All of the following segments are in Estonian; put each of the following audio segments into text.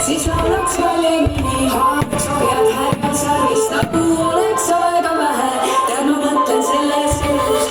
siis laulaks valjemini. Haamiks hoiad härjal sarvist, nagu oleks aega vähe. Tead, ma mõtlen selles elus.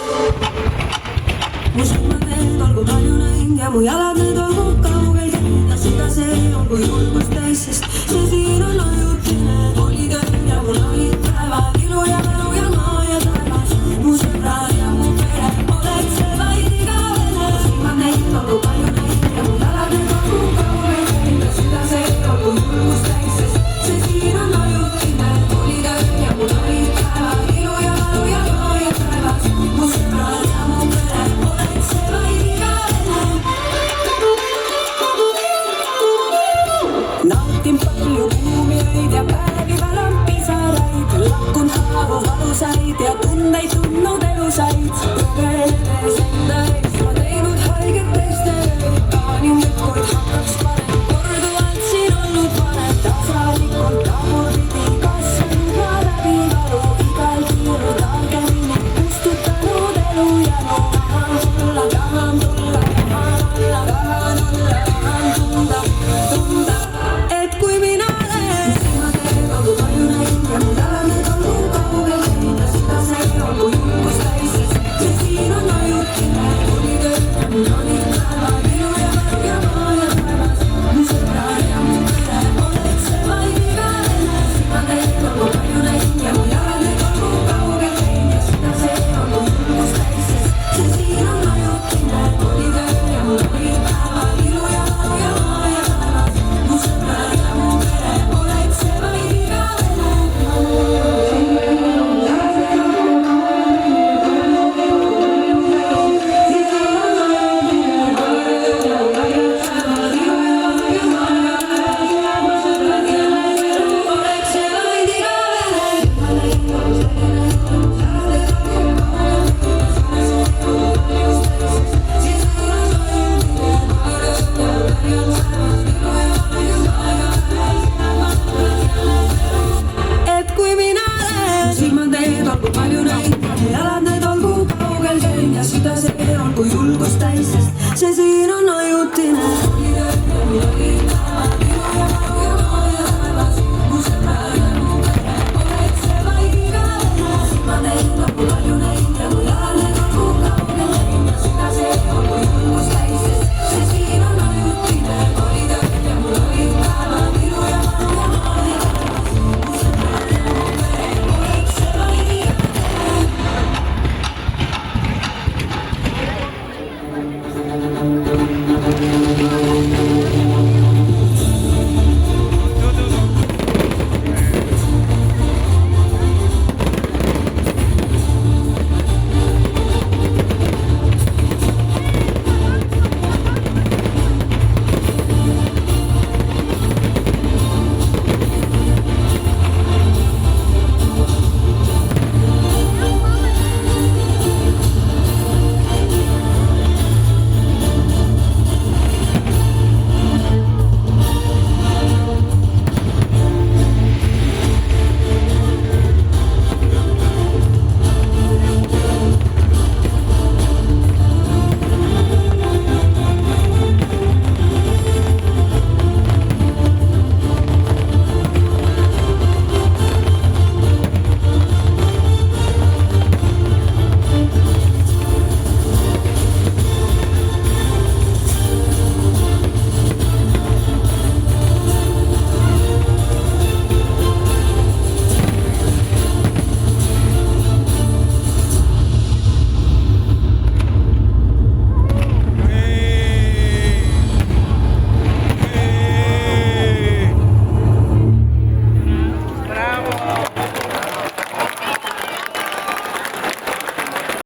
Mu silmad need olgu palju näinud ja mu jalad need olgu kaugel käinud. Ja seda see olgu julgust täis, sest see siin on ajutine. Olid ööd ja mul olid päevad, ilu ja mälu ja maa ja taevas. Mu sõbrad ja mu pere oleks see vaid igavene. Silmad neid olgu palju näinud ja mu jalad need olgu kaugel käinud. Ja seda see olgu julgust täis, sest see siin on ajutine. Olid ööd ja mul olid päevad, ilu ja mälu ja maa ja taevas. Mu sõbrad ja mu pere oleks see vaid igavene. Nautin palju kuumiaid ja päevi valan pisaraid. Lakkunud haavu valusaid ja tundeid tundnud elusaid. Põgenedes